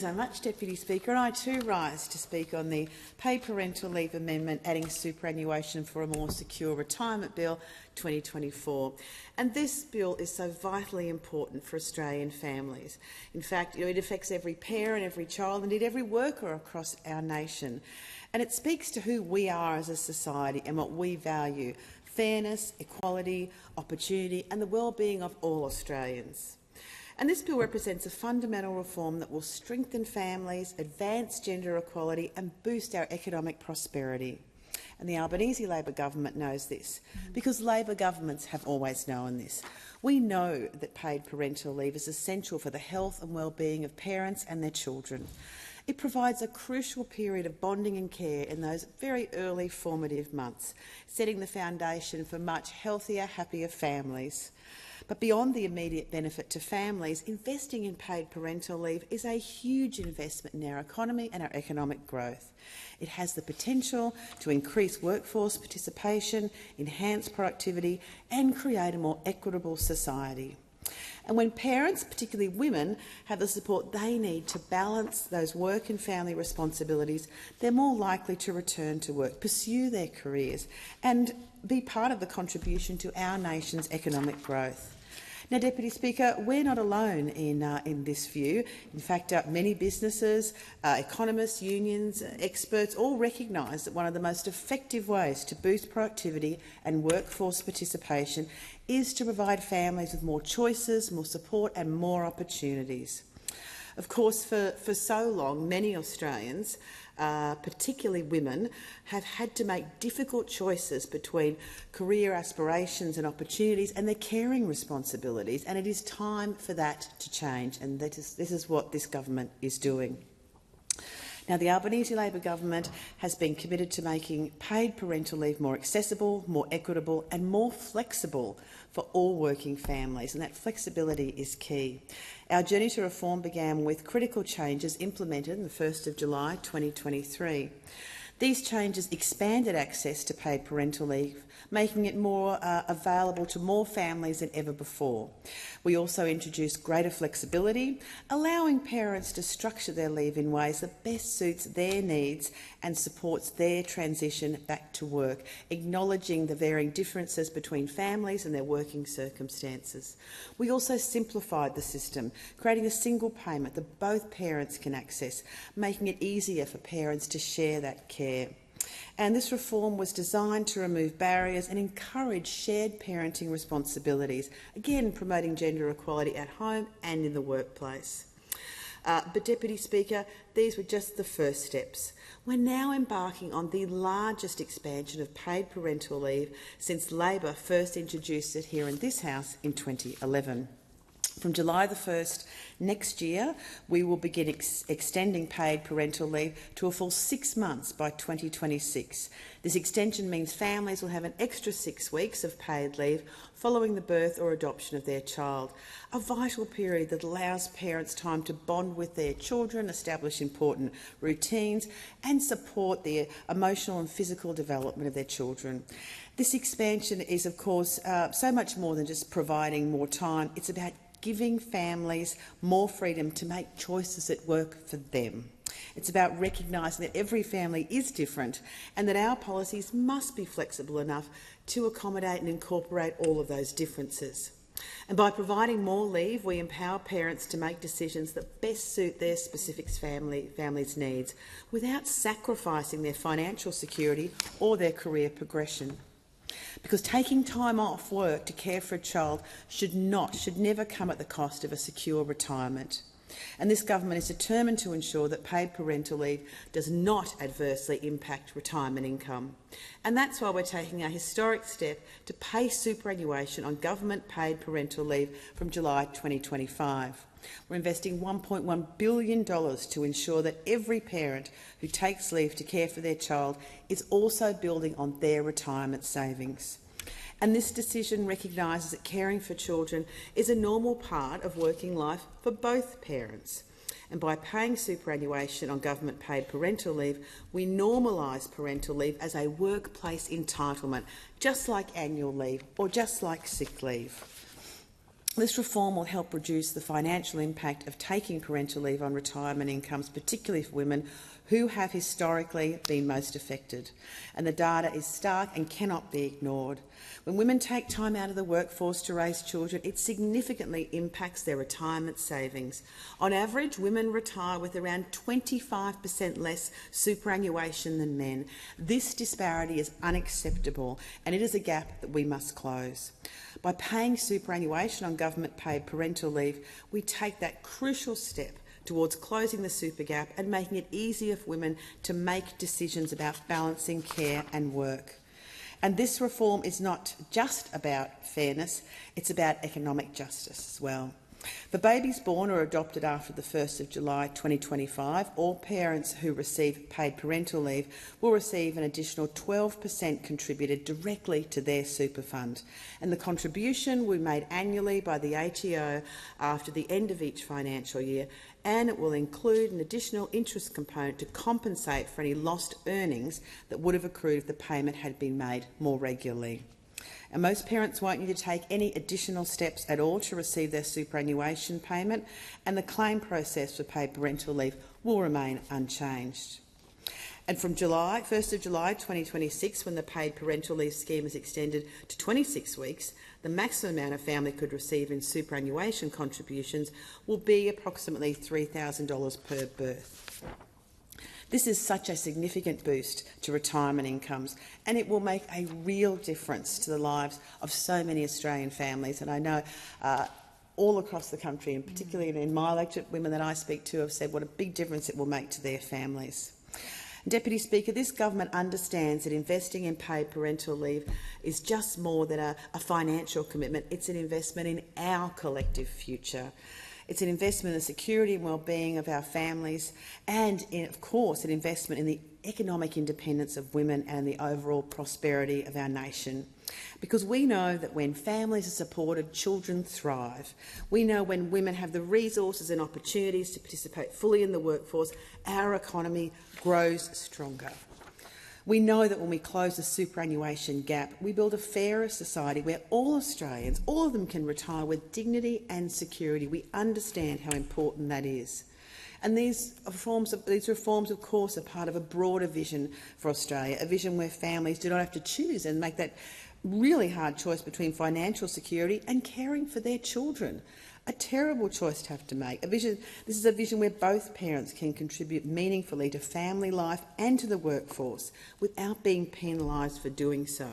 So much, Deputy Speaker. And I too rise to speak on the Paid Parental Leave Amendment adding superannuation for a more secure retirement bill 2024. And this bill is so vitally important for Australian families. In fact, it affects every parent, every child, indeed every worker across our nation. And it speaks to who we are as a society and what we value: fairness, equality, opportunity and the well-being of all Australians. And this bill represents a fundamental reform that will strengthen families, advance gender equality and boost our economic prosperity. And the Albanese Labor government knows this, because Labor governments have always known this. We know that paid parental leave is essential for the health and well-being of parents and their children. It provides a crucial period of bonding and care in those very early formative months, setting the foundation for much healthier, happier families. But beyond the immediate benefit to families, investing in paid parental leave is a huge investment in our economy and our economic growth. It has the potential to increase workforce participation, enhance productivity and create a more equitable society. And when parents, particularly women, have the support they need to balance those work and family responsibilities, they're more likely to return to work, pursue their careers and be part of the contribution to our nation's economic growth. Now, Deputy Speaker, we're not alone in this view. In fact, many businesses, economists, unions, experts all recognise that one of the most effective ways to boost productivity and workforce participation is to provide families with more choices, more support and more opportunities. Of course, for so long, many Australians, particularly women, have had to make difficult choices between career aspirations and opportunities and their caring responsibilities, and it is time for that to change, and this is what this government is doing. Now, the Albanese Labor government has been committed to making paid parental leave more accessible, more equitable and more flexible for all working families, and that flexibility is key. Our journey to reform began with critical changes implemented on the 1st of July 2023. These changes expanded access to paid parental leave, making it more available to more families than ever before. We also introduced greater flexibility, allowing parents to structure their leave in ways that best suits their needs and supports their transition back to work, acknowledging the varying differences between families and their working circumstances. We also simplified the system, creating a single payment that both parents can access, making it easier for parents to share that care. And this reform was designed to remove barriers and encourage shared parenting responsibilities, again promoting gender equality at home and in the workplace. But, Deputy Speaker, these were just the first steps. We're now embarking on the largest expansion of paid parental leave since Labor first introduced it here in this House in 2011. From July the 1st next year, we will begin extending paid parental leave to a full 6 months by 2026. This extension means families will have an extra 6 weeks of paid leave following the birth or adoption of their child, a vital period that allows parents time to bond with their children, establish important routines and support the emotional and physical development of their children. This expansion is, of course, so much more than just providing more time. It's about giving families more freedom to make choices that work for them. It's about recognising that every family is different and that our policies must be flexible enough to accommodate and incorporate all of those differences. And by providing more leave, we empower parents to make decisions that best suit their specific family's needs without sacrificing their financial security or their career progression. Because taking time off work to care for a child should never come at the cost of a secure retirement. And this government is determined to ensure that paid parental leave does not adversely impact retirement income. And that's why we're taking a historic step to pay superannuation on government-paid parental leave from July 2025. We're investing $1.1 billion to ensure that every parent who takes leave to care for their child is also building on their retirement savings. And this decision recognises that caring for children is a normal part of working life for both parents. And by paying superannuation on government-paid parental leave, we normalise parental leave as a workplace entitlement, just like annual leave or just like sick leave. This reform will help reduce the financial impact of taking parental leave on retirement incomes, particularly for women who have historically been most affected. And the data is stark and cannot be ignored. When women take time out of the workforce to raise children, it significantly impacts their retirement savings. On average, women retire with around 25% less superannuation than men. This disparity is unacceptable, and it is a gap that we must close. By paying superannuation on government-paid parental leave, we take that crucial step towards closing the super gap and making it easier for women to make decisions about balancing care and work. And this reform is not just about fairness, it's about economic justice as well. For babies born or adopted after the 1st of July 2025, all parents who receive paid parental leave will receive an additional 12% contributed directly to their super fund. And the contribution will be made annually by the ATO after the end of each financial year, and it will include an additional interest component to compensate for any lost earnings that would have accrued if the payment had been made more regularly. And most parents won't need to take any additional steps at all to receive their superannuation payment, and the claim process for paid parental leave will remain unchanged. And from 1st of July 2026, when the paid parental leave scheme is extended to 26 weeks, the maximum amount a family could receive in superannuation contributions will be approximately $3,000 per birth. This is such a significant boost to retirement incomes, and it will make a real difference to the lives of so many Australian families. And I know all across the country, and particularly in my electorate, women that I speak to have said what a big difference it will make to their families. Deputy Speaker, this government understands that investing in paid parental leave is just more than a financial commitment. It's an investment in our collective future. It's an investment in the security and well-being of our families and, of course, an investment in the economic independence of women and the overall prosperity of our nation. Because we know that when families are supported, children thrive. We know when women have the resources and opportunities to participate fully in the workforce, our economy grows stronger. We know that when we close the superannuation gap, we build a fairer society where all Australians, all of them, can retire with dignity and security. We understand how important that is. And these reforms, of course, are part of a broader vision for Australia, a vision where families do not have to choose and make that really hard choice between financial security and caring for their children. A terrible choice to have to make. This is a vision where both parents can contribute meaningfully to family life and to the workforce without being penalised for doing so.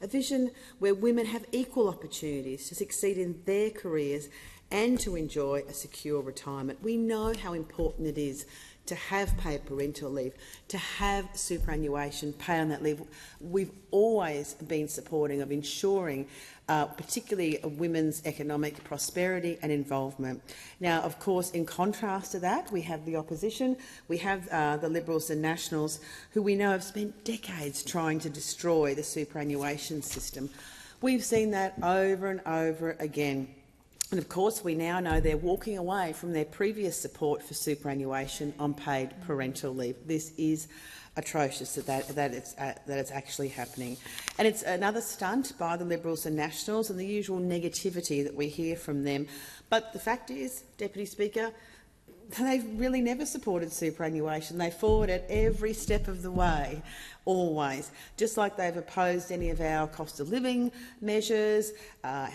A vision where women have equal opportunities to succeed in their careers and to enjoy a secure retirement. We know how important it is to have paid parental leave, to have superannuation paid on that leave. We've always been supporting of ensuring particularly women's economic prosperity and involvement. Now, of course, in contrast to that, we have the opposition. We have the Liberals and Nationals, who we know have spent decades trying to destroy the superannuation system. We've seen that over and over again. And of course, we now know they're walking away from their previous support for superannuation on paid parental leave. This is atrocious that it's actually happening. And it's another stunt by the Liberals and Nationals and the usual negativity that we hear from them. But the fact is, Deputy Speaker, they've really never supported superannuation. They fought it every step of the way, always. Just like they've opposed any of our cost of living measures,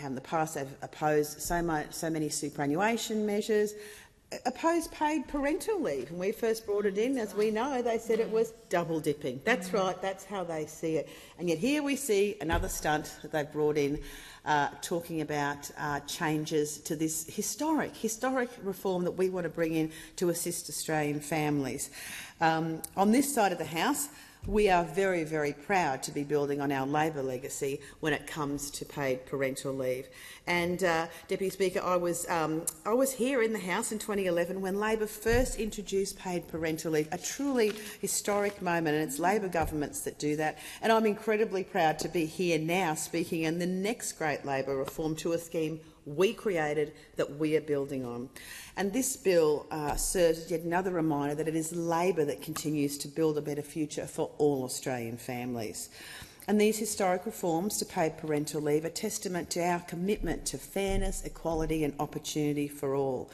in the past they've opposed so many superannuation measures, opposed paid parental leave. When we first brought it in, as we know, they said it was double dipping. That's right, that's how they see it. And yet here we see another stunt that they've brought in, talking about changes to this historic reform that we want to bring in to assist Australian families. On this side of the House, we are very, very proud to be building on our Labor legacy when it comes to paid parental leave. And, Deputy Speaker, I was here in the House in 2011 when Labor first introduced paid parental leave, a truly historic moment, and it's Labor governments that do that. And I'm incredibly proud to be here now speaking on the next great Labor reform to a scheme we created that we are building on. And this bill serves as yet another reminder that it is Labor that continues to build a better future for all Australian families. And these historic reforms to paid parental leave are testament to our commitment to fairness, equality and opportunity for all.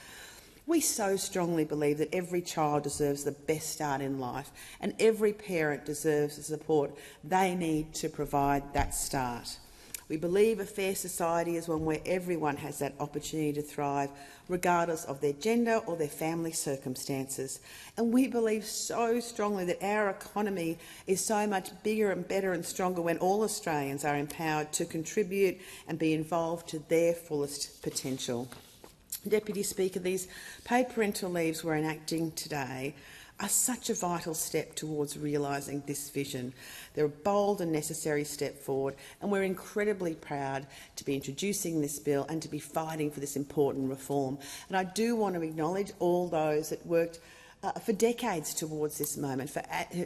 We so strongly believe that every child deserves the best start in life, and every parent deserves the support they need to provide that start. We believe a fair society is one where everyone has that opportunity to thrive, regardless of their gender or their family circumstances. And we believe so strongly that our economy is so much bigger and better and stronger when all Australians are empowered to contribute and be involved to their fullest potential. Deputy Speaker, these paid parental leaves we're enacting today are such a vital step towards realising this vision. They're a bold and necessary step forward, and we're incredibly proud to be introducing this bill and to be fighting for this important reform. And I do want to acknowledge all those that worked for decades towards this moment, for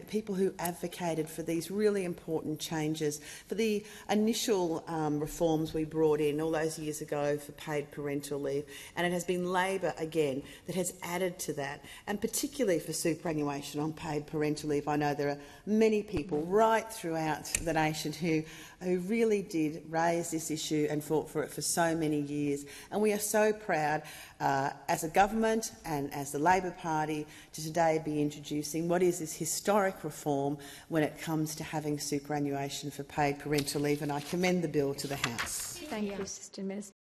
people who advocated for these really important changes, for the initial reforms we brought in all those years ago for paid parental leave. And it has been Labor, again, that has added to that, and particularly for superannuation on paid parental leave. I know there are many people right throughout the nation who really did raise this issue and fought for it for so many years. And we are so proud as a government and as the Labor Party to today be introducing what is this historic reform when it comes to having superannuation for paid parental leave, and I commend the bill to the House. Thank you, Assistant Minister.